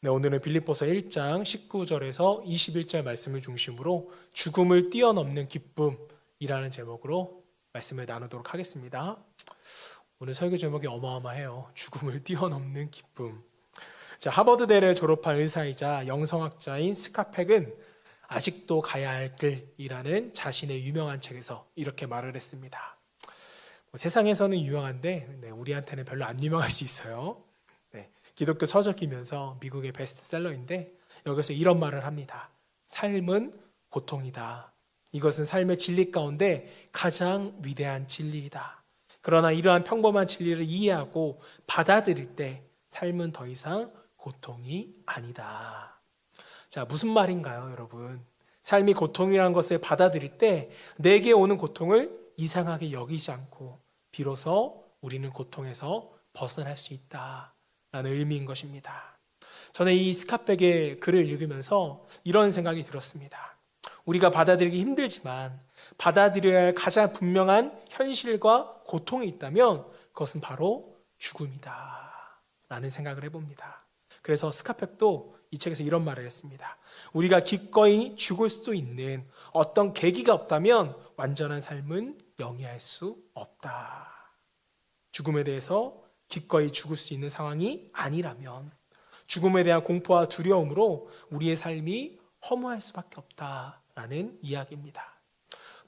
네, 오늘은 빌립보서 1장 19절에서 21절 말씀을 중심으로 죽음을 뛰어넘는 기쁨이라는 제목으로 말씀을 나누도록 하겠습니다. 오늘 설교 제목이 어마어마해요. 죽음을 뛰어넘는 기쁨. 자, 하버드대를 졸업한 의사이자 영성학자인 스카펙은 아직도 가야 할 길이라는 자신의 유명한 책에서 이렇게 말을 했습니다. 세상에서는 유명한데 우리한테는 별로 안 유명할 수 있어요. 기독교 서적이면서 미국의 베스트셀러인데 여기서 이런 말을 합니다. 삶은 고통이다. 이것은 삶의 진리 가운데 가장 위대한 진리이다. 그러나 이러한 평범한 진리를 이해하고 받아들일 때 삶은 더 이상 고통이 아니다. 자, 무슨 말인가요, 여러분? 삶이 고통이라는 것을 받아들일 때 내게 오는 고통을 이상하게 여기지 않고 비로소 우리는 고통에서 벗어날 수 있다. 라는 의미인 것입니다. 저는 이 스카펙의 글을 읽으면서 이런 생각이 들었습니다. 우리가 받아들이기 힘들지만 받아들여야 할 가장 분명한 현실과 고통이 있다면 그것은 바로 죽음이다 라는 생각을 해봅니다. 그래서 스카펙도 이 책에서 이런 말을 했습니다. 우리가 기꺼이 죽을 수도 있는 어떤 계기가 없다면 완전한 삶은 영위할 수 없다. 죽음에 대해서 기꺼이 죽을 수 있는 상황이 아니라면 죽음에 대한 공포와 두려움으로 우리의 삶이 허무할 수밖에 없다라는 이야기입니다.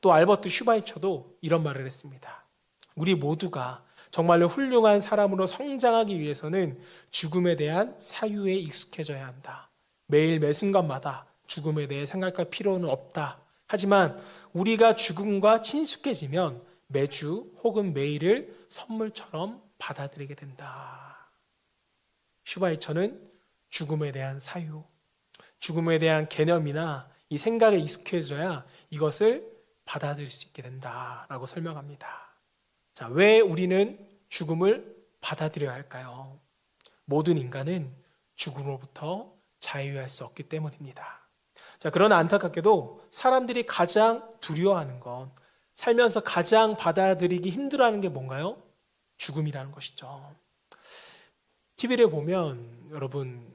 또 알버트 슈바이처도 이런 말을 했습니다. 우리 모두가 정말로 훌륭한 사람으로 성장하기 위해서는 죽음에 대한 사유에 익숙해져야 한다. 매일 매 순간마다 죽음에 대해 생각할 필요는 없다. 하지만 우리가 죽음과 친숙해지면 매주 혹은 매일을 선물처럼 받아들이게 된다. 슈바이처는 죽음에 대한 사유, 죽음에 대한 개념이나 이 생각에 익숙해져야 이것을 받아들일 수 있게 된다라고 설명합니다. 자, 왜 우리는 죽음을 받아들여야 할까요? 모든 인간은 죽음으로부터 자유할 수 없기 때문입니다. 자, 그러나 안타깝게도 사람들이 가장 두려워하는 건 살면서 가장 받아들이기 힘들어하는 게 뭔가요? 죽음이라는 것이죠. TV를 보면 여러분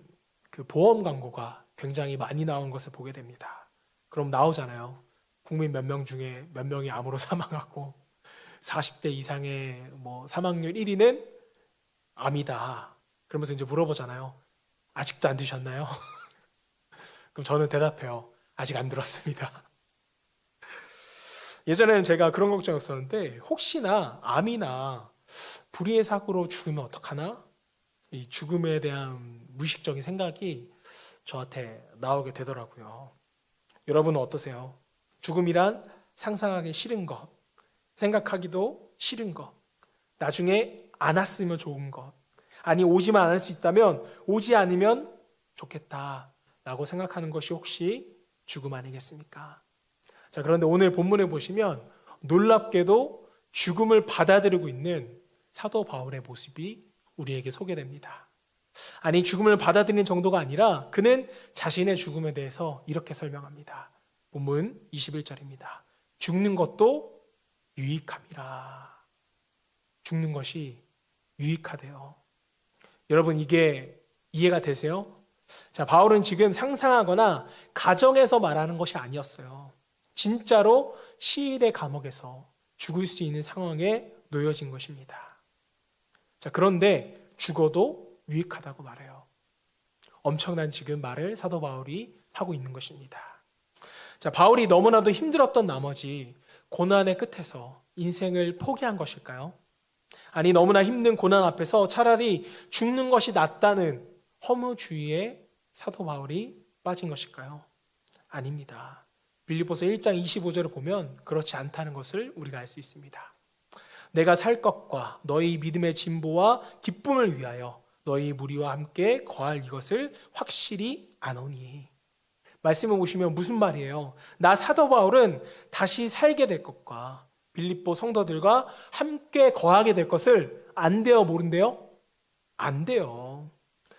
그 보험 광고가 굉장히 많이 나온 것을 보게 됩니다. 그럼 나오잖아요. 국민 몇 명 중에 몇 명이 암으로 사망하고 40대 이상의 사망률 1위는 암이다. 그러면서 이제 물어보잖아요. 아직도 안 드셨나요? 그럼 저는 대답해요. 아직 안 들었습니다. 예전에는 제가 그런 걱정이었었는데 혹시나 암이나 불의의 사고로 죽으면 어떡하나? 이 죽음에 대한 무의식적인 생각이 저한테 나오게 되더라고요. 여러분은 어떠세요? 죽음이란 상상하기 싫은 것, 생각하기도 싫은 것, 나중에 안 왔으면 좋은 것, 아니 오지만 않을 수 있다면 오지 않으면 좋겠다라고 생각하는 것이 혹시 죽음 아니겠습니까? 자, 그런데 오늘 본문에 보시면 놀랍게도 죽음을 받아들이고 있는 사도 바울의 모습이 우리에게 소개됩니다. 아니, 죽음을 받아들이는 정도가 아니라 그는 자신의 죽음에 대해서 이렇게 설명합니다. 본문 21절입니다. 죽는 것도 유익함이라. 죽는 것이 유익하대요. 여러분, 이게 이해가 되세요? 자, 바울은 지금 상상하거나 가정에서 말하는 것이 아니었어요. 진짜로 시일의 감옥에서 죽을 수 있는 상황에 놓여진 것입니다. 자, 그런데 죽어도 유익하다고 말해요. 엄청난 지금 말을 사도 바울이 하고 있는 것입니다. 자, 바울이 너무나도 힘들었던 나머지 고난의 끝에서 인생을 포기한 것일까요? 아니, 너무나 힘든 고난 앞에서 차라리 죽는 것이 낫다는 허무주의에 사도 바울이 빠진 것일까요? 아닙니다. 빌립보서 1장 25절을 보면 그렇지 않다는 것을 우리가 알 수 있습니다. 내가 살 것과 너희 믿음의 진보와 기쁨을 위하여 너희 무리와 함께 거할 이것을 확실히 아노니. 말씀을 보시면 무슨 말이에요? 나 사도 바울은 다시 살게 될 것과 빌립보 성도들과 함께 거하게 될 것을 안돼요, 모른대요? 안 돼요.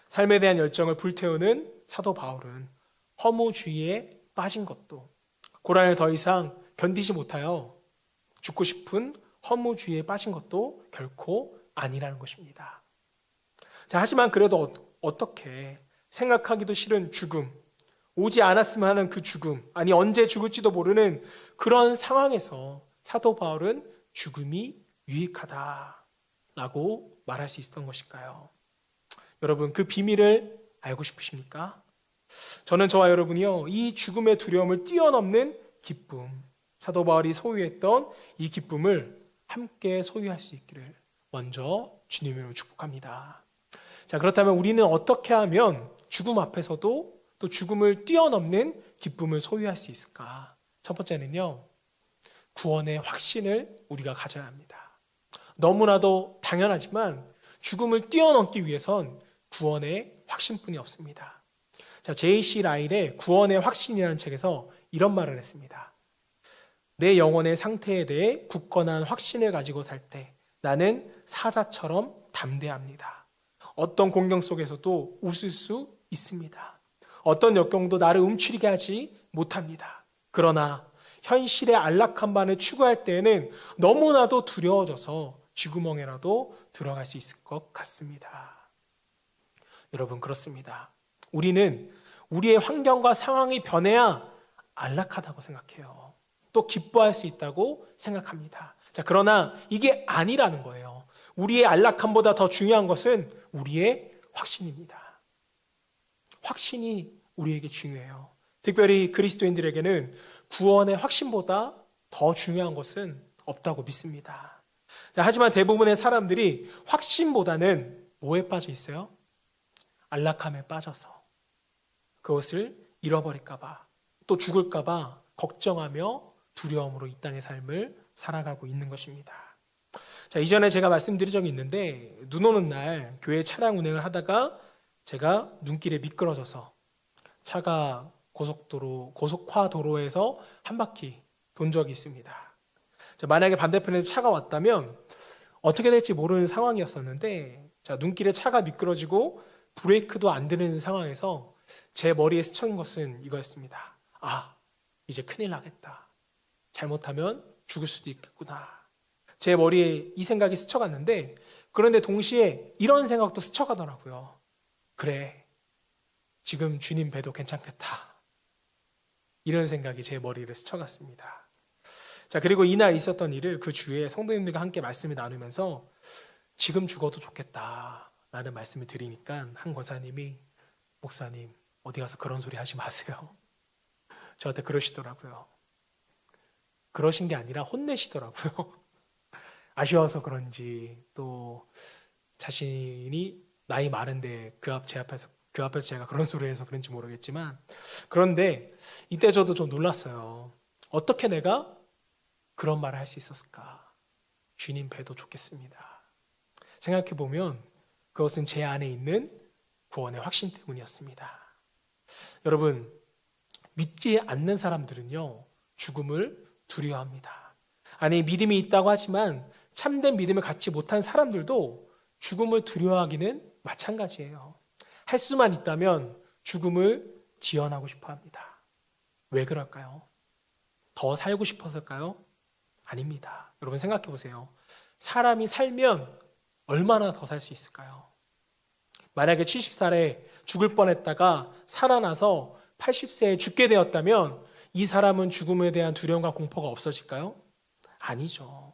삶에 대한 열정을 불태우는 사도 바울은 허무주의에 빠진 것도 고난을 더 이상 견디지 못하여 죽고 싶은 허무주의에 빠진 것도 결코 아니라는 것입니다. 자, 하지만 그래도 어떻게 생각하기도 싫은 죽음, 오지 않았으면 하는 그 죽음, 아니 언제 죽을지도 모르는 그런 상황에서 사도 바울은 죽음이 유익하다라고 말할 수 있었던 것일까요? 여러분, 그 비밀을 알고 싶으십니까? 저는 저와 여러분이요, 이 죽음의 두려움을 뛰어넘는 기쁨, 사도 바울이 소유했던 이 기쁨을 함께 소유할 수 있기를 먼저 주님으로 축복합니다. 자, 그렇다면 우리는 어떻게 하면 죽음 앞에서도 또 죽음을 뛰어넘는 기쁨을 소유할 수 있을까? 첫 번째는요, 구원의 확신을 우리가 가져야 합니다. 너무나도 당연하지만 죽음을 뛰어넘기 위해선 구원의 확신뿐이 없습니다. 자, J.C. 라일의 구원의 확신이라는 책에서 이런 말을 했습니다. 내 영혼의 상태에 대해 굳건한 확신을 가지고 살 때 나는 사자처럼 담대합니다. 어떤 공경 속에서도 웃을 수 있습니다. 어떤 역경도 나를 움츠리게 하지 못합니다. 그러나 현실의 안락한 반을 추구할 때에는 너무나도 두려워져서 쥐구멍에라도 들어갈 수 있을 것 같습니다. 여러분, 그렇습니다. 우리는 우리의 환경과 상황이 변해야 안락하다고 생각해요. 또 기뻐할 수 있다고 생각합니다. 자, 그러나 이게 아니라는 거예요. 우리의 안락함보다 더 중요한 것은 우리의 확신입니다. 확신이 우리에게 중요해요. 특별히 그리스도인들에게는 구원의 확신보다 더 중요한 것은 없다고 믿습니다. 자, 하지만 대부분의 사람들이 확신보다는 뭐에 빠져 있어요? 안락함에 빠져서 그것을 잃어버릴까봐, 또 죽을까봐 걱정하며 두려움으로 이 땅의 삶을 살아가고 있는 것입니다. 자, 이전에 제가 말씀드린 적이 있는데 눈 오는 날 교회 차량 운행을 하다가 제가 눈길에 미끄러져서 차가 고속화도로에서 한 바퀴 돈 적이 있습니다. 자, 만약에 반대편에서 차가 왔다면 어떻게 될지 모르는 상황이었었는데, 자, 눈길에 차가 미끄러지고 브레이크도 안 되는 상황에서 제 머리에 스쳐온 것은 이거였습니다. 아, 이제 큰일 나겠다. 잘못하면 죽을 수도 있겠구나. 제 머리에 이 생각이 스쳐갔는데, 그런데 동시에 이런 생각도 스쳐가더라고요. 그래, 지금 주님 뵈도 괜찮겠다. 이런 생각이 제 머리를 스쳐갔습니다. 자, 그리고 이날 있었던 일을 그 주에 성도님들과 함께 말씀을 나누면서 지금 죽어도 좋겠다 라는 말씀을 드리니까 한 권사님이, 목사님 어디 가서 그런 소리 하지 마세요. 저한테 그러시더라고요. 그러신 게 아니라 혼내시더라고요. 아쉬워서 그런지, 또 자신이 나이 많은데 그 앞에서 제가 그런 소리를 해서 그런지 모르겠지만, 그런데 이때 저도 좀 놀랐어요. 어떻게 내가 그런 말을 할 수 있었을까? 주님 뵈도 좋겠습니다. 생각해보면 그것은 제 안에 있는 구원의 확신 때문이었습니다. 여러분, 믿지 않는 사람들은요, 죽음을 두려워합니다. 아니, 믿음이 있다고 하지만 참된 믿음을 갖지 못한 사람들도 죽음을 두려워하기는 마찬가지예요. 할 수만 있다면 죽음을 지연하고 싶어 합니다. 왜 그럴까요? 더 살고 싶어서일까요? 아닙니다. 여러분, 생각해 보세요. 사람이 살면 얼마나 더 살 수 있을까요? 만약에 70살에 죽을 뻔했다가 살아나서 80세에 죽게 되었다면 이 사람은 죽음에 대한 두려움과 공포가 없어질까요? 아니죠.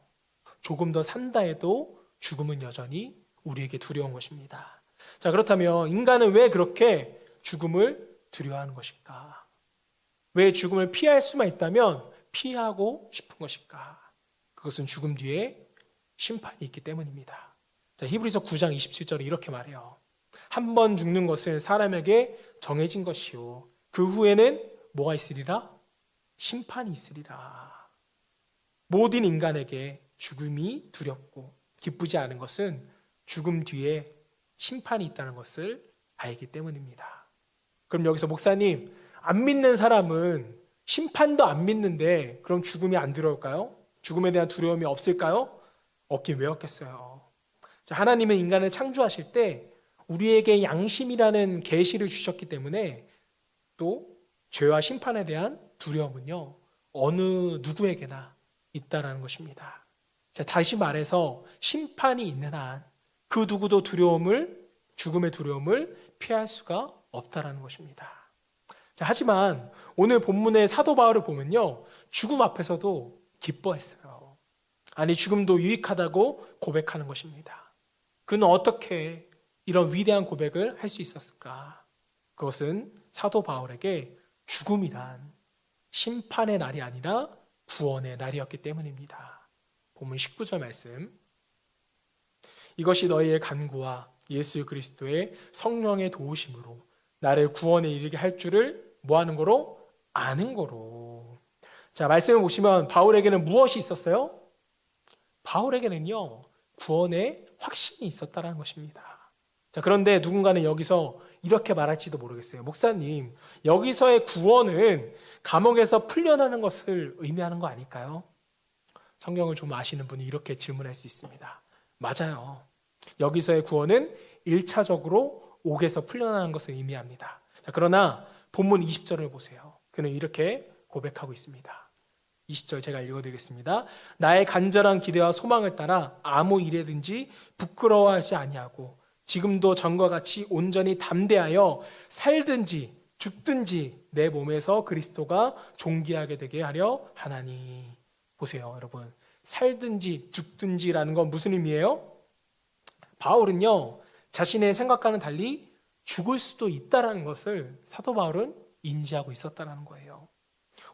조금 더 산다 해도 죽음은 여전히 우리에게 두려운 것입니다. 자, 그렇다면 인간은 왜 그렇게 죽음을 두려워하는 것일까? 왜 죽음을 피할 수만 있다면 피하고 싶은 것일까? 그것은 죽음 뒤에 심판이 있기 때문입니다. 자, 히브리서 9장 27절에 이렇게 말해요. 한 번 죽는 것은 사람에게 정해진 것이요, 그 후에는 뭐가 있으리라? 심판이 있으리라. 모든 인간에게 죽음이 두렵고 기쁘지 않은 것은 죽음 뒤에 심판이 있다는 것을 알기 때문입니다. 그럼 여기서 목사님, 안 믿는 사람은 심판도 안 믿는데 그럼 죽음이 안 두려울까요? 죽음에 대한 두려움이 없을까요? 없긴 왜 없겠어요. 자, 하나님은 인간을 창조하실 때 우리에게 양심이라는 계시를 주셨기 때문에 또 죄와 심판에 대한 두려움은요, 어느 누구에게나 있다라는 것입니다. 자, 다시 말해서 심판이 있는 한 그 누구도 죽음의 두려움을 피할 수가 없다라는 것입니다. 자, 하지만 오늘 본문의 사도 바울을 보면요, 죽음 앞에서도 기뻐했어요. 아니, 죽음도 유익하다고 고백하는 것입니다. 그는 어떻게 이런 위대한 고백을 할 수 있었을까? 그것은 사도 바울에게 죽음이란 심판의 날이 아니라 구원의 날이었기 때문입니다. 본문 19절 말씀. 이것이 너희의 간구와 예수 그리스도의 성령의 도우심으로 나를 구원에 이르게 할 줄을 뭐 하는 거로? 아는 거로. 자, 말씀을 보시면 바울에게는 무엇이 있었어요? 바울에게는요, 구원의 확신이 있었다는 것입니다. 자, 그런데 누군가는 여기서 이렇게 말할지도 모르겠어요. 목사님, 여기서의 구원은 감옥에서 풀려나는 것을 의미하는 거 아닐까요? 성경을 좀 아시는 분이 이렇게 질문할 수 있습니다. 맞아요. 여기서의 구원은 1차적으로 옥에서 풀려나는 것을 의미합니다. 자, 그러나 본문 20절을 보세요. 그는 이렇게 고백하고 있습니다. 20절 제가 읽어드리겠습니다. 나의 간절한 기대와 소망을 따라 아무 일에든지 부끄러워하지 아니하고 지금도 전과 같이 온전히 담대하여 살든지 죽든지 내 몸에서 그리스도가 존귀하게 되게 하려 하나니. 보세요, 여러분. 살든지 죽든지라는 건 무슨 의미예요? 바울은요, 자신의 생각과는 달리 죽을 수도 있다는 것을 사도 바울은 인지하고 있었다는 거예요.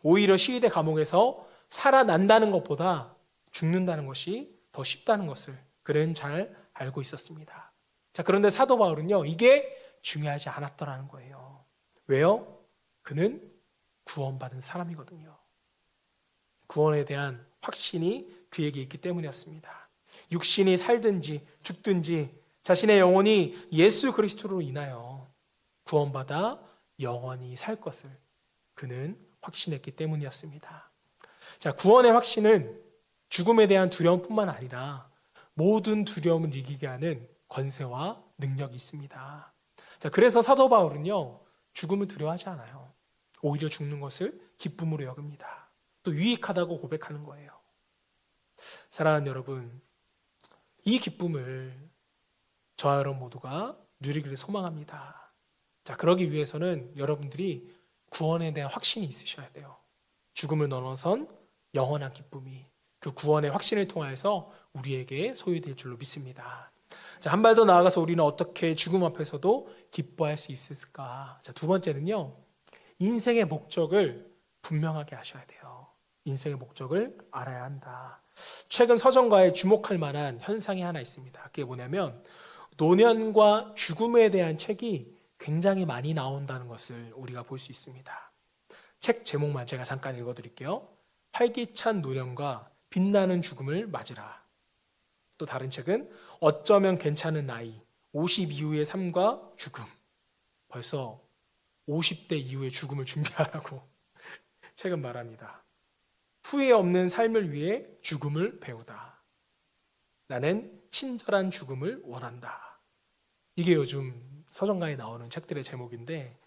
오히려 시위대 감옥에서 살아난다는 것보다 죽는다는 것이 더 쉽다는 것을 그는 잘 알고 있었습니다. 자, 그런데 사도 바울은요, 이게 중요하지 않았더라는 거예요. 왜요? 그는 구원받은 사람이거든요. 구원에 대한 확신이 그에게 있기 때문이었습니다. 육신이 살든지 죽든지 자신의 영혼이 예수 그리스도로 인하여 구원받아 영원히 살 것을 그는 확신했기 때문이었습니다. 자, 구원의 확신은 죽음에 대한 두려움뿐만 아니라 모든 두려움을 이기게 하는 권세와 능력이 있습니다. 자, 그래서 사도 바울은요, 죽음을 두려워하지 않아요. 오히려 죽는 것을 기쁨으로 여깁니다. 또 유익하다고 고백하는 거예요. 사랑하는 여러분, 이 기쁨을 저와 여러분 모두가 누리기를 소망합니다. 자, 그러기 위해서는 여러분들이 구원에 대한 확신이 있으셔야 돼요. 죽음을 넘어선 영원한 기쁨이 그 구원의 확신을 통해서 우리에게 소유될 줄로 믿습니다. 자, 한 발 더 나아가서 우리는 어떻게 죽음 앞에서도 기뻐할 수 있을까? 자, 두 번째는요, 인생의 목적을 분명하게 하셔야 돼요. 인생의 목적을 알아야 한다. 최근 서정가에 주목할 만한 현상이 하나 있습니다. 그게 뭐냐면 노년과 죽음에 대한 책이 굉장히 많이 나온다는 것을 우리가 볼 수 있습니다. 책 제목만 제가 잠깐 읽어드릴게요. 활기찬 노년과 빛나는 죽음을 맞으라. 또 다른 책은 어쩌면 괜찮은 나이, 50 이후의 삶과 죽음. 벌써 50대 이후의 죽음을 준비하라고 책은 말합니다. 후회 없는 삶을 위해 죽음을 배우다. 나는 친절한 죽음을 원한다. 이게 요즘 서점가에 나오는 책들의 제목인데,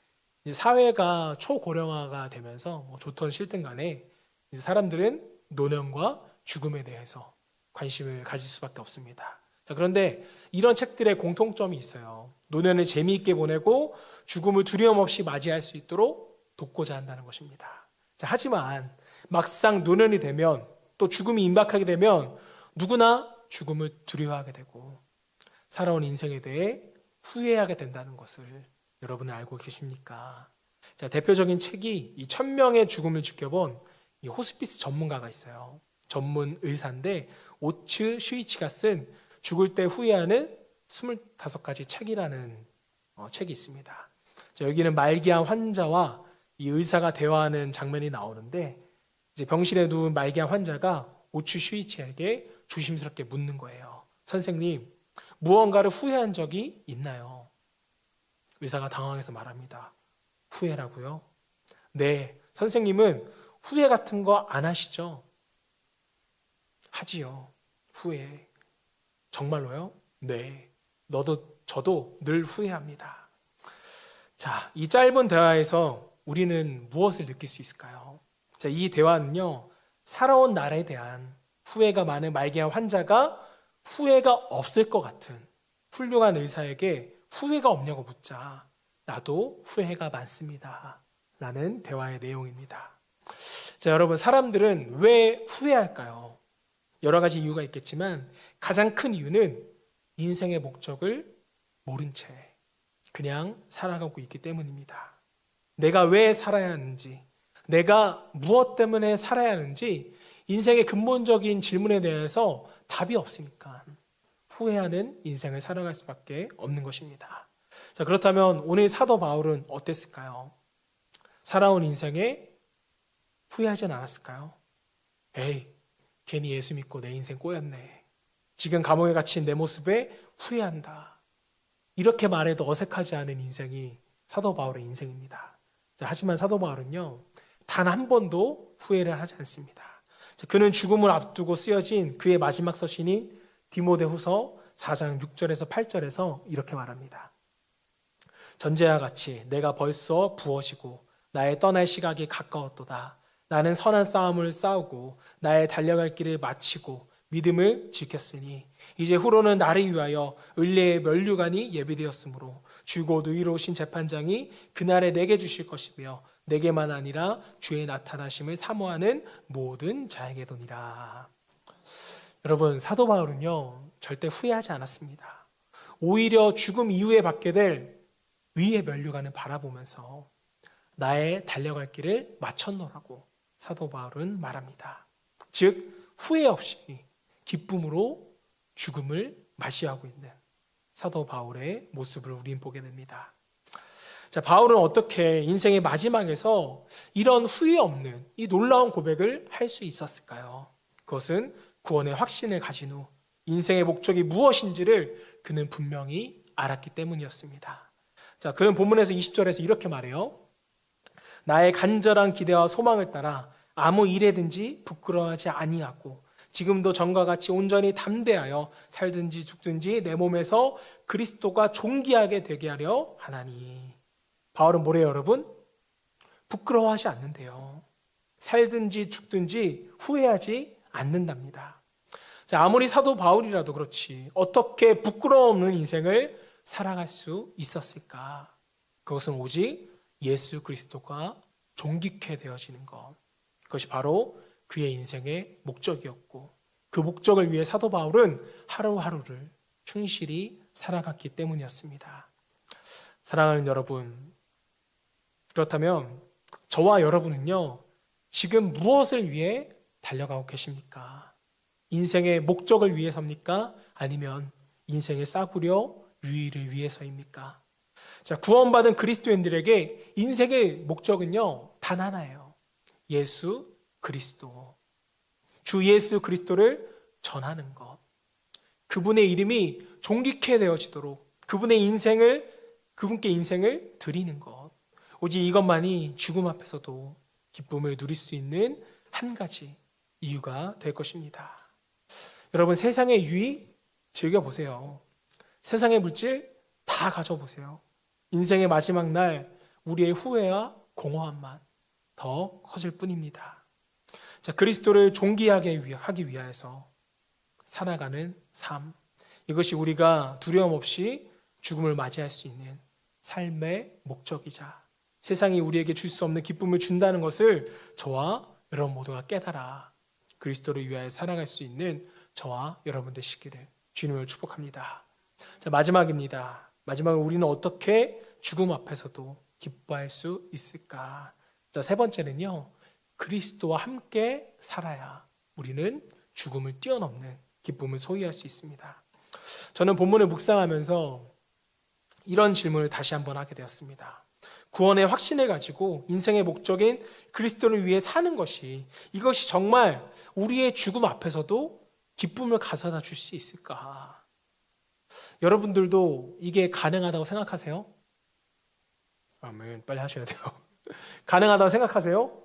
이제 사회가 초고령화가 되면서 뭐 좋든 싫든 간에 이제 사람들은 노년과 죽음에 대해서 관심을 가질 수밖에 없습니다. 자, 그런데 이런 책들의 공통점이 있어요. 노년을 재미있게 보내고 죽음을 두려움 없이 맞이할 수 있도록 돕고자 한다는 것입니다. 자, 하지만 막상 노년이 되면 또 죽음이 임박하게 되면 누구나 죽음을 두려워하게 되고 살아온 인생에 대해 후회하게 된다는 것을 여러분은 알고 계십니까? 자, 대표적인 책이 이 1000명의 죽음을 지켜본 이 호스피스 전문가가 있어요. 전문 의사인데 오츠 슈이치가 쓴 죽을 때 후회하는 25가지 책이라는 책이 있습니다. 자, 여기는 말기암 환자와 이 의사가 대화하는 장면이 나오는데 이제 병실에 누운 말기암 환자가 오츠 슈이치에게 조심스럽게 묻는 거예요. 선생님, 무언가를 후회한 적이 있나요? 의사가 당황해서 말합니다. 후회라고요? 네, 선생님은 후회 같은 거 안 하시죠? 하지요. 후회. 정말로요? 네, 저도 늘 후회합니다. 자, 이 짧은 대화에서 우리는 무엇을 느낄 수 있을까요? 자, 이 대화는요, 살아온 날에 대한 후회가 많은 말기암 환자가 후회가 없을 것 같은 훌륭한 의사에게 후회가 없냐고 묻자 나도 후회가 많습니다. 라는 대화의 내용입니다. 자, 여러분, 사람들은 왜 후회할까요? 여러 가지 이유가 있겠지만 가장 큰 이유는 인생의 목적을 모른 채 그냥 살아가고 있기 때문입니다. 내가 왜 살아야 하는지, 내가 무엇 때문에 살아야 하는지 인생의 근본적인 질문에 대해서 답이 없으니까 후회하는 인생을 살아갈 수밖에 없는 것입니다. 자, 그렇다면 오늘 사도 바울은 어땠을까요? 살아온 인생에 후회하진 않았을까요? 에이, 괜히 예수 믿고 내 인생 꼬였네. 지금 감옥에 갇힌 내 모습에 후회한다. 이렇게 말해도 어색하지 않은 인생이 사도 바울의 인생입니다. 하지만 사도 바울은요, 단 한 번도 후회를 하지 않습니다. 그는 죽음을 앞두고 쓰여진 그의 마지막 서신인 디모데후서 4장 6절에서 8절에서 이렇게 말합니다. 전제와 같이 내가 벌써 부어지고 나의 떠날 시각이 가까웠도다. 나는 선한 싸움을 싸우고 나의 달려갈 길을 마치고 믿음을 지켰으니 이제 후로는 나를 위하여 을레의 면류관이 예비되었으므로 주고 의로우신 재판장이 그날에 내게 주실 것이며 내게만 아니라 주의 나타나심을 사모하는 모든 자에게도니라. 여러분, 사도 바울은요 절대 후회하지 않았습니다. 오히려 죽음 이후에 받게 될 위의 면류관을 바라보면서 나의 달려갈 길을 마쳤노라고 사도 바울은 말합니다. 즉 후회 없이 기쁨으로 죽음을 맞이하고 있는 사도 바울의 모습을 우린 보게 됩니다. 자, 바울은 어떻게 인생의 마지막에서 이런 후회 없는 이 놀라운 고백을 할 수 있었을까요? 그것은 구원의 확신을 가진 후 인생의 목적이 무엇인지를 그는 분명히 알았기 때문이었습니다. 자, 그는 본문에서 20절에서 이렇게 말해요. 나의 간절한 기대와 소망을 따라 아무 일에든지 부끄러워하지 아니하고 지금도 전과 같이 온전히 담대하여 살든지 죽든지 내 몸에서 그리스도가 존귀하게 되게 하려 하나니. 바울은 뭐래요, 여러분? 부끄러워하지 않는데요. 살든지 죽든지 후회하지 않는답니다. 자, 아무리 사도 바울이라도 그렇지 어떻게 부끄러움 없는 인생을 살아갈 수 있었을까? 그것은 오직 예수 그리스도가 존귀케 되어지는 것. 그것이 바로 그의 인생의 목적이었고 그 목적을 위해 사도 바울은 하루하루를 충실히 살아갔기 때문이었습니다. 사랑하는 여러분, 그렇다면 저와 여러분은요 지금 무엇을 위해 달려가고 계십니까? 인생의 목적을 위해서입니까? 아니면 인생의 싸구려 유의를 위해서입니까? 자, 구원받은 그리스도인들에게 인생의 목적은요 단 하나예요. 예수 그리스도. 주 예수 그리스도를 전하는 것. 그분의 이름이 존귀케 되어지도록 그분께 인생을 드리는 것. 오직 이것만이 죽음 앞에서도 기쁨을 누릴 수 있는 한 가지 이유가 될 것입니다. 여러분, 세상의 유의 즐겨보세요. 세상의 물질 다 가져보세요. 인생의 마지막 날 우리의 후회와 공허함만 더 커질 뿐입니다. 자, 그리스도를 존귀하게 하기 위해서 살아가는 삶, 이것이 우리가 두려움 없이 죽음을 맞이할 수 있는 삶의 목적이자 세상이 우리에게 줄 수 없는 기쁨을 준다는 것을 저와 여러분 모두가 깨달아 그리스도를 위하여 살아갈 수 있는 저와 여러분 되시기를 주님을 축복합니다. 자, 마지막입니다. 마지막으로 우리는 어떻게 죽음 앞에서도 기뻐할 수 있을까? 자, 세 번째는요, 그리스도와 함께 살아야 우리는 죽음을 뛰어넘는 기쁨을 소유할 수 있습니다. 저는 본문을 묵상하면서 이런 질문을 다시 한번 하게 되었습니다. 구원의 확신을 가지고 인생의 목적인 그리스도를 위해 사는 것이 이것이 정말 우리의 죽음 앞에서도 기쁨을 가져다 줄 수 있을까? 여러분들도 이게 가능하다고 생각하세요? 아멘, 빨리 하셔야 돼요. 가능하다고 생각하세요?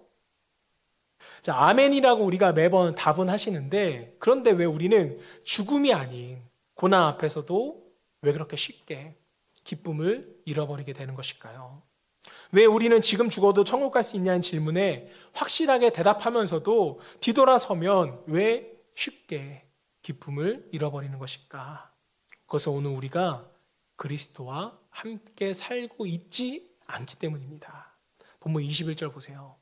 자, 아멘이라고 우리가 매번 답은 하시는데 그런데 왜 우리는 죽음이 아닌 고난 앞에서도 왜 그렇게 쉽게 기쁨을 잃어버리게 되는 것일까요? 왜 우리는 지금 죽어도 천국 갈 수 있냐는 질문에 확실하게 대답하면서도 뒤돌아서면 왜 쉽게 기쁨을 잃어버리는 것일까? 그것은 오늘 우리가 그리스도와 함께 살고 있지 않기 때문입니다. 본문 21절 보세요.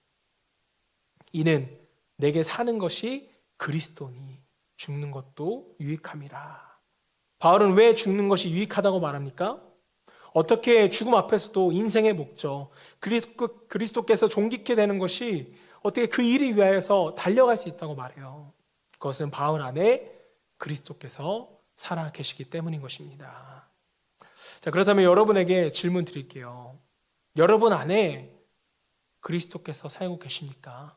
이는 내게 사는 것이 그리스도니 죽는 것도 유익함이라. 바울은 왜 죽는 것이 유익하다고 말합니까? 어떻게 죽음 앞에서도 인생의 목적, 그리스도께서 존귀케 되는 것이 어떻게 그 일을 위하여서 달려갈 수 있다고 말해요. 그것은 바울 안에 그리스도께서 살아 계시기 때문인 것입니다. 자, 그렇다면 여러분에게 질문 드릴게요. 여러분 안에 그리스도께서 살고 계십니까?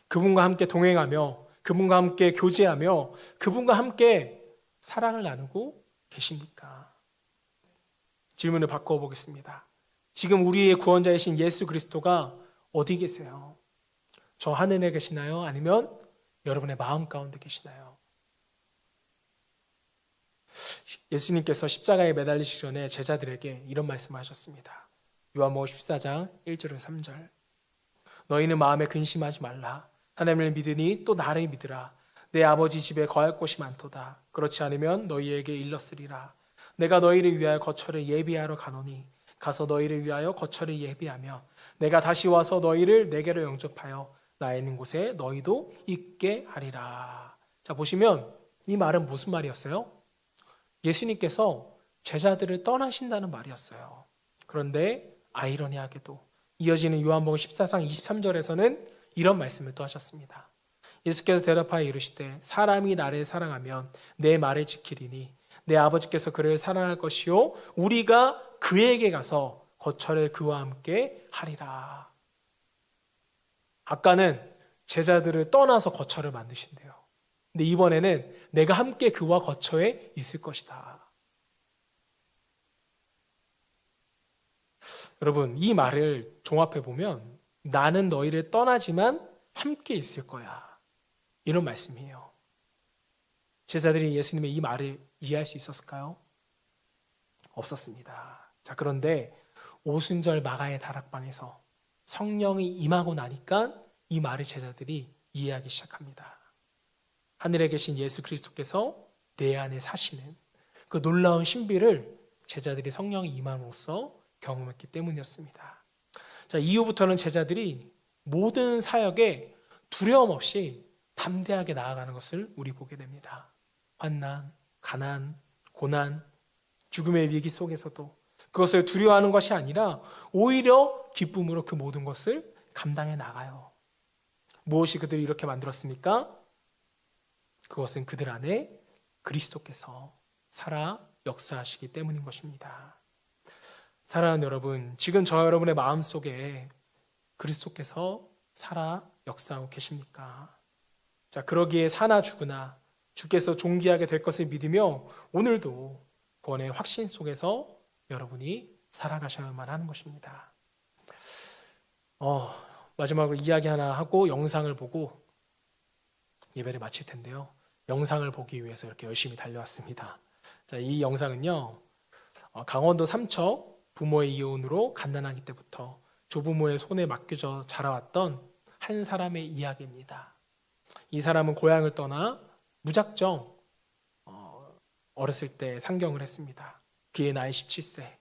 그분과 함께 동행하며 그분과 함께 교제하며 그분과 함께 사랑을 나누고 계십니까? 질문을 바꿔보겠습니다. 지금 우리의 구원자이신 예수 그리스도가 어디 계세요? 저 하늘에 계시나요? 아니면 여러분의 마음 가운데 계시나요? 예수님께서 십자가에 매달리시기 전에 제자들에게 이런 말씀을 하셨습니다. 요한복음 14장 1절에서 3절. 너희는 마음에 근심하지 말라. 하나님을 믿으니 또 나를 믿으라. 내 아버지 집에 거할 곳이 많도다. 그렇지 않으면 너희에게 일렀으리라. 내가 너희를 위하여 거처를 예비하러 가노니 가서 너희를 위하여 거처를 예비하며 내가 다시 와서 너희를 내게로 영접하여 나 있는 곳에 너희도 있게 하리라. 자, 보시면 이 말은 무슨 말이었어요? 예수님께서 제자들을 떠나신다는 말이었어요. 그런데 아이러니하게도 이어지는 요한복음 14장 23절에서는 이런 말씀을 또 하셨습니다. 예수께서 대답하여 이르시되 사람이 나를 사랑하면 내 말을 지키리니 내 아버지께서 그를 사랑할 것이요 우리가 그에게 가서 거처를 그와 함께 하리라. 아까는 제자들을 떠나서 거처를 만드신대요. 근데 이번에는 내가 함께 그와 거처에 있을 것이다. 여러분, 이 말을 종합해 보면 나는 너희를 떠나지만 함께 있을 거야. 이런 말씀이에요. 제자들이 예수님의 이 말을 이해할 수 있었을까요? 없었습니다. 자, 그런데 오순절 마가의 다락방에서 성령이 임하고 나니까 이 말을 제자들이 이해하기 시작합니다. 하늘에 계신 예수 그리스도께서 내 안에 사시는 그 놀라운 신비를 제자들이 성령이 임함으로써 경험했기 때문이었습니다. 자, 이후부터는 제자들이 모든 사역에 두려움 없이 담대하게 나아가는 것을 우리 보게 됩니다. 환난, 가난, 고난, 죽음의 위기 속에서도 그것을 두려워하는 것이 아니라 오히려 기쁨으로 그 모든 것을 감당해 나가요. 무엇이 그들을 이렇게 만들었습니까? 그것은 그들 안에 그리스도께서 살아 역사하시기 때문인 것입니다. 사랑하는 여러분, 지금 저 여러분의 마음속에 그리스도께서 살아 역사하고 계십니까? 자, 그러기에 사나 죽으나 주께서 존귀하게 될 것을 믿으며 오늘도 구원의 확신 속에서 여러분이 살아가셔야만 하는 것입니다. 마지막으로 이야기 하나 하고 영상을 보고 예배를 마칠 텐데요. 영상을 보기 위해서 이렇게 열심히 달려왔습니다. 자, 이 영상은요, 강원도 삼척 부모의 이혼으로 갓난아기 때부터 조부모의 손에 맡겨져 자라왔던 한 사람의 이야기입니다. 이 사람은 고향을 떠나 무작정 어렸을 때 상경을 했습니다. 그의 나이 17세.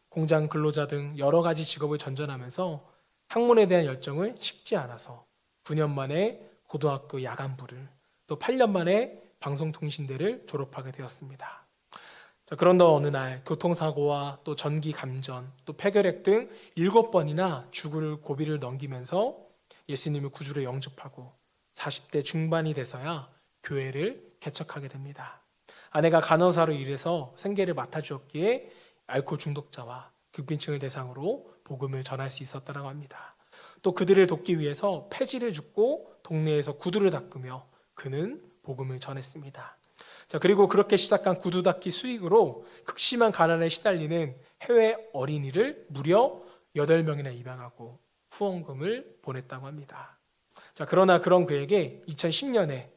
공장 근로자 등 여러 가지 직업을 전전하면서 학문에 대한 열정을 식지 않아서 9년 만에 고등학교 야간부를 또 8년 만에 방송통신대를 졸업하게 되었습니다. 자, 그런데 어느 날 교통사고와 또 전기 감전, 또 폐결핵 등 7번이나 죽을 고비를 넘기면서 예수님을 구주로 영접하고 40대 중반이 돼서야 교회를 개척하게 됩니다. 아내가 간호사로 일해서 생계를 맡아주었기에 알코올 중독자와 극빈층을 대상으로 복음을 전할 수 있었다고 합니다. 또 그들을 돕기 위해서 폐지를 줍고 동네에서 구두를 닦으며 그는 복음을 전했습니다. 자, 그리고 그렇게 시작한 구두 닦기 수익으로 극심한 가난에 시달리는 해외 어린이를 무려 8명이나 입양하고 후원금을 보냈다고 합니다. 자, 그러나 그런 그에게 2010년에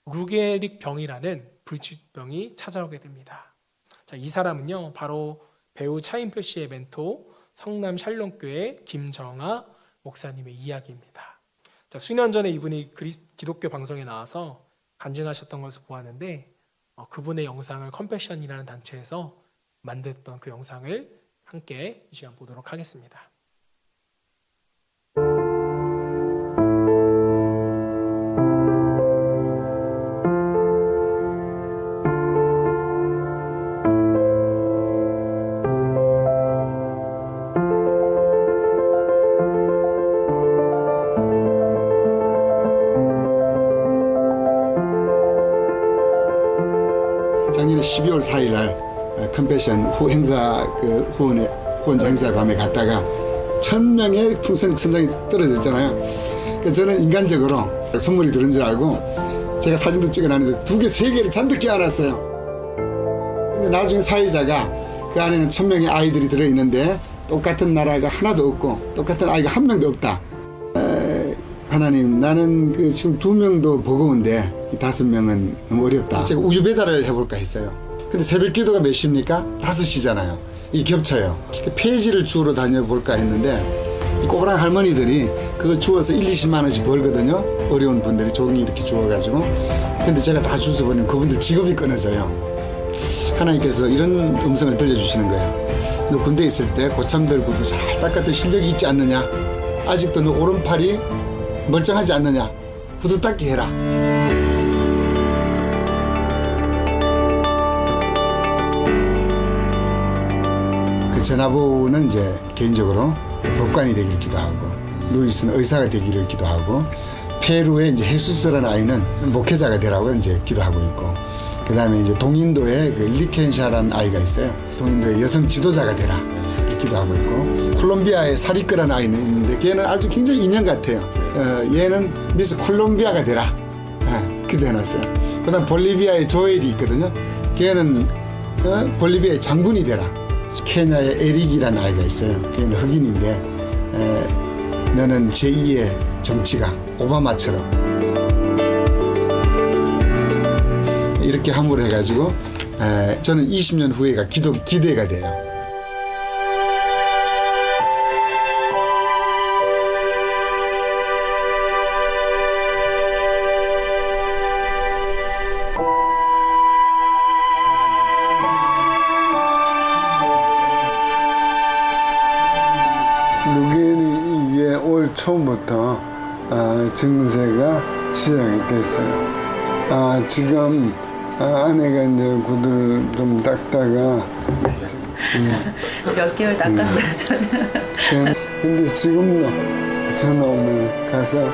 루게릭 병이라는 불치병이 찾아오게 됩니다. 자, 이 사람은요, 바로 배우 차인표 씨의 멘토 성남 샬롬교회 김정아 목사님의 이야기입니다. 자, 수년 전에 이분이 기독교 방송에 나와서 간증하셨던 것을 보았는데 그분의 영상을 컴패션이라는 단체에서 만들었던 그 영상을 함께 이 시간 보도록 하겠습니다. 작년에 12월 4일 날 컨벤션 후원자 행사 밤에 갔다가 1000명의 풍선이 천장에 떨어졌잖아요. 그래서 저는 인간적으로 선물이 들은 줄 알고 제가 사진도 찍어놨는데 2개, 3개를 잔뜩 껴안았어요. 근데 나중에 사회자가 그 안에는 1000명의 아이들이 들어있는데 똑같은 나라가 하나도 없고 똑같은 아이가 한 명도 없다. 하나님, 나는 지금 2명도 버거운데 이 5명은 너무 어렵다. 제가 우유 배달을 해볼까 했어요. 근데 새벽 기도가 몇 시입니까? 5시잖아요. 이 겹쳐요. 폐지를 주우러 다녀볼까 했는데 이 꼬부랑 할머니들이 그거 주워서 1, 20만 원씩 벌거든요. 어려운 분들이 종이 이렇게 주워가지고. 근데 제가 다 주워버리면 그분들 직업이 끊어져요. 하나님께서 이런 음성을 들려주시는 거예요. 너 군대에 있을 때 고참들 구두 잘 닦았던 실력이 있지 않느냐? 아직도 너 오른팔이 멀쩡하지 않느냐? 구두 닦기 해라. 그 전화부는 이제 개인적으로 법관이 되기를 기도하고, 루이스는 의사가 되기를 기도하고, 페루의 이제 헤수스라는 아이는 목회자가 되라고 이제 기도하고 있고, 그 다음에 이제 동인도에 그 리켄샤라는 아이가 있어요. 동인도의 여성 지도자가 되라 기도하고 있고, 콜롬비아의 사리크라는 아이는 있는데 걔는 아주 굉장히 인형 같아요. 얘는 미스 콜롬비아가 되라 기도해놨어요. 그 다음 볼리비아의 조엘이 있거든요. 걔는 볼리비아의 장군이 되라. 케냐의 에릭이라는 아이가 있어요. 걔는 흑인인데 너는 제2의 정치가 오바마처럼 이렇게 함으로 해가지고 저는 20년 후에가 기대가 돼요. 루게리 이게 올 처음부터 증세가 시작이 됐어요. 지금 아내가 이제 구두를 좀 닦다가 몇 개월 닦았어요, 저는. 근데 지금도 전화 오면 가서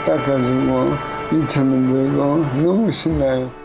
닦아주고 2,000원 들고 너무 신나요.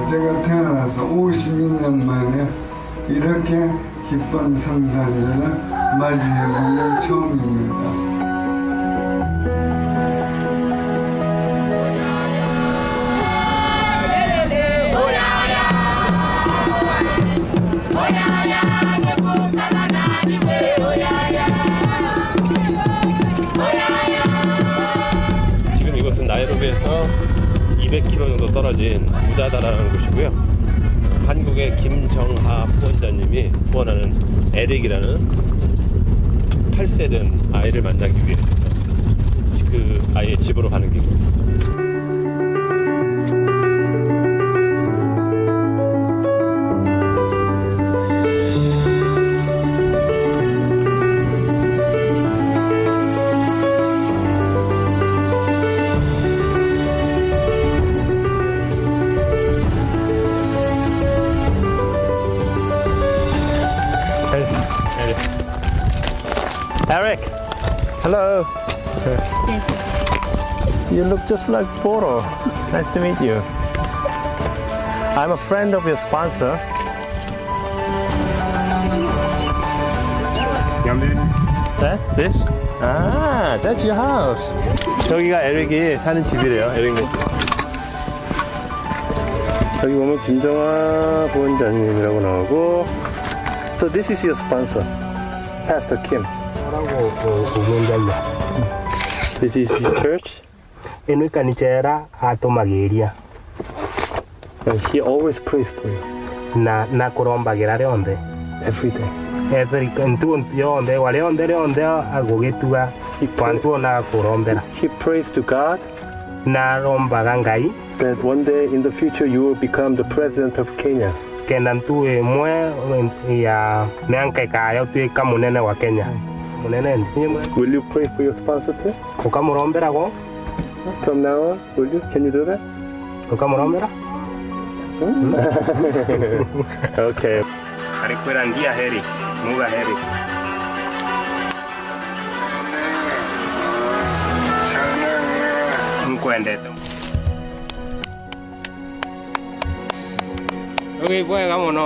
제가 태어나서 52년 만에 이렇게 기쁜 성탄절을 맞이해보는 처음입니다. 지금 이곳은 나이로비에서 200km 정도 떨어진 우다다라는 곳이고요. 한국의 김정하 후원자님이 후원하는 에릭이라는 8세 된 아이를 만나기 위해서 그 아이의 집으로 가는 길입니다. Eric, hello. You look just like Poro. Nice to meet you. I'm a friend of your sponsor. That? This? Ah, that's your house. 여기가 에릭이 사는 집이래요. 에릭네 집. 여기 보면 김정아 부원장님이라고 나오고. So this is your sponsor, Pastor Kim. Orang ugonjwa This is his church. inu kanichera atumagiria And he always prays for you na kurombagira rionde every day. every ntu yonde wale onde agugitua kwantu na kurombera He prays to God na rombaga ngai that one day in the future you will become the president of Kenya. kenda ntu imwe ya mianka ikayo tuika munene wa Kenya munene nimwe Will you pray for your sponsor too? ukamurombera go From now on, will you? Can you do that? ukamurombera Okay. alikwira ngia heri muga heri nkwendete Ugi bwega muno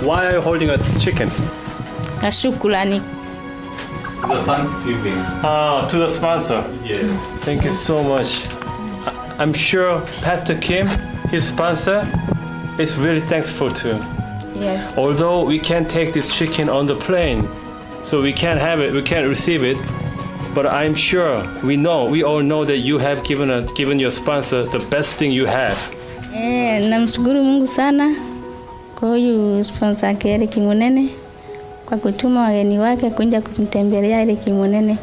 Why are you holding a chicken? Na shukrani. The Thanksgiving. To the sponsor. Yes. Thank you so much. I'm sure Pastor Kim, his sponsor, is really thankful too. Yes. Although we can't take this chicken on the plane, so we can't have it, we can't receive it, but I'm sure, we all know that you have given your sponsor the best thing you have. Namshukuru Mungu sana kwa huyu sponsor wake Eric Munene kwa kutuma wageni wake kuja kumtembelea Eric Munene.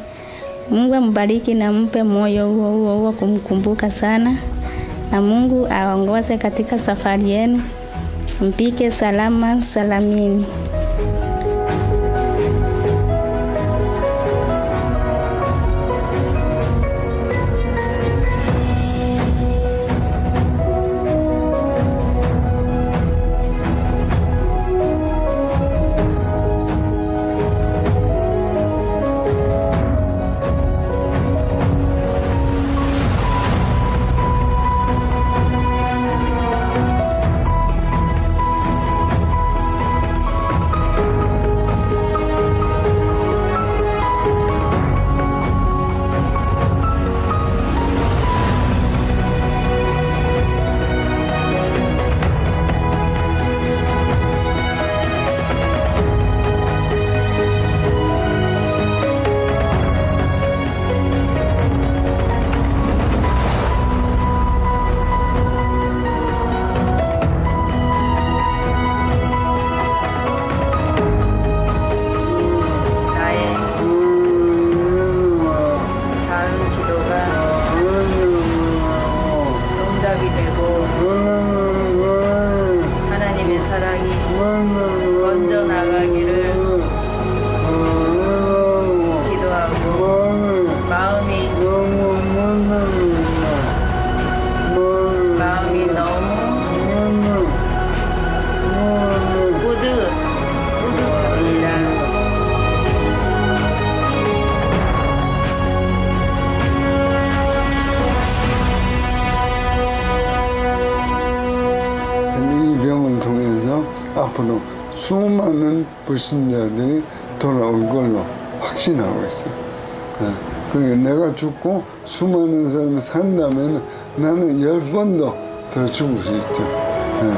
Mungu ambariki na mpe moyo huo kumkumbuka sana, na Mungu aongoze katika safari yenu, mpike salama salamini. 앞으로 수많은 불신자들이 돌아올 걸로 확신하고 있어요. 그러니까 내가 죽고 수많은 사람이 산다면 나는 10번도 더 죽을 수 있죠. 네,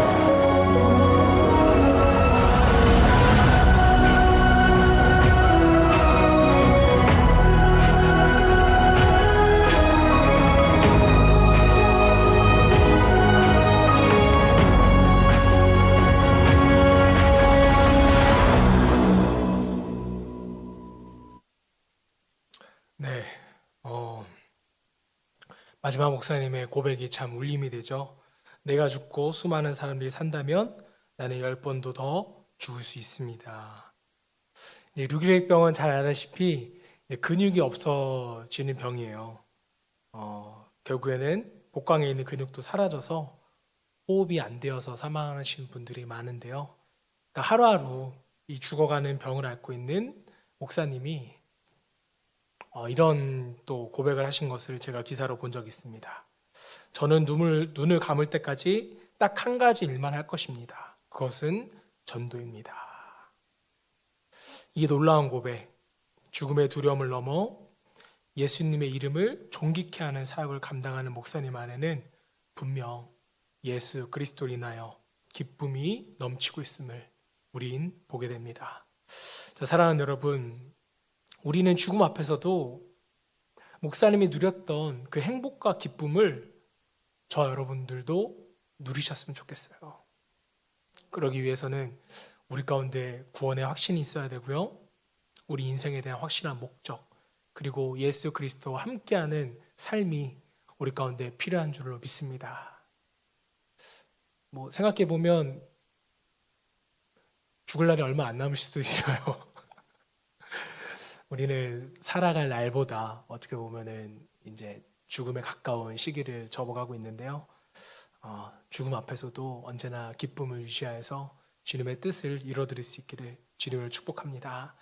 마지막 목사님의 고백이 참 울림이 되죠. 내가 죽고 수많은 사람들이 산다면 나는 10번도 더 죽을 수 있습니다. 류기력병은 잘 아다시피 근육이 없어지는 병이에요. 결국에는 복강에 있는 근육도 사라져서 호흡이 안 되어서 사망하시는 분들이 많은데요. 그러니까 하루하루 이 죽어가는 병을 앓고 있는 목사님이 이런 또 고백을 하신 것을 제가 기사로 본 적이 있습니다. 저는 눈을 감을 때까지 딱 한 가지 일만 할 것입니다. 그것은 전도입니다. 이 놀라운 고백, 죽음의 두려움을 넘어 예수님의 이름을 존귀케 하는 사역을 감당하는 목사님 안에는 분명 예수 그리스도로 인하여 기쁨이 넘치고 있음을 우린 보게 됩니다. 자, 사랑하는 여러분, 우리는 죽음 앞에서도 목사님이 누렸던 그 행복과 기쁨을 저 여러분들도 누리셨으면 좋겠어요. 그러기 위해서는 우리 가운데 구원의 확신이 있어야 되고요. 우리 인생에 대한 확실한 목적, 그리고 예수 그리스도와 함께하는 삶이 우리 가운데 필요한 줄로 믿습니다. 생각해 보면 죽을 날이 얼마 안 남을 수도 있어요. 우리는 살아갈 날보다 어떻게 보면은 이제 죽음에 가까운 시기를 접어가고 있는데요. 죽음 앞에서도 언제나 기쁨을 유지하여서 주님의 뜻을 이뤄드릴 수 있기를 주님을 축복합니다.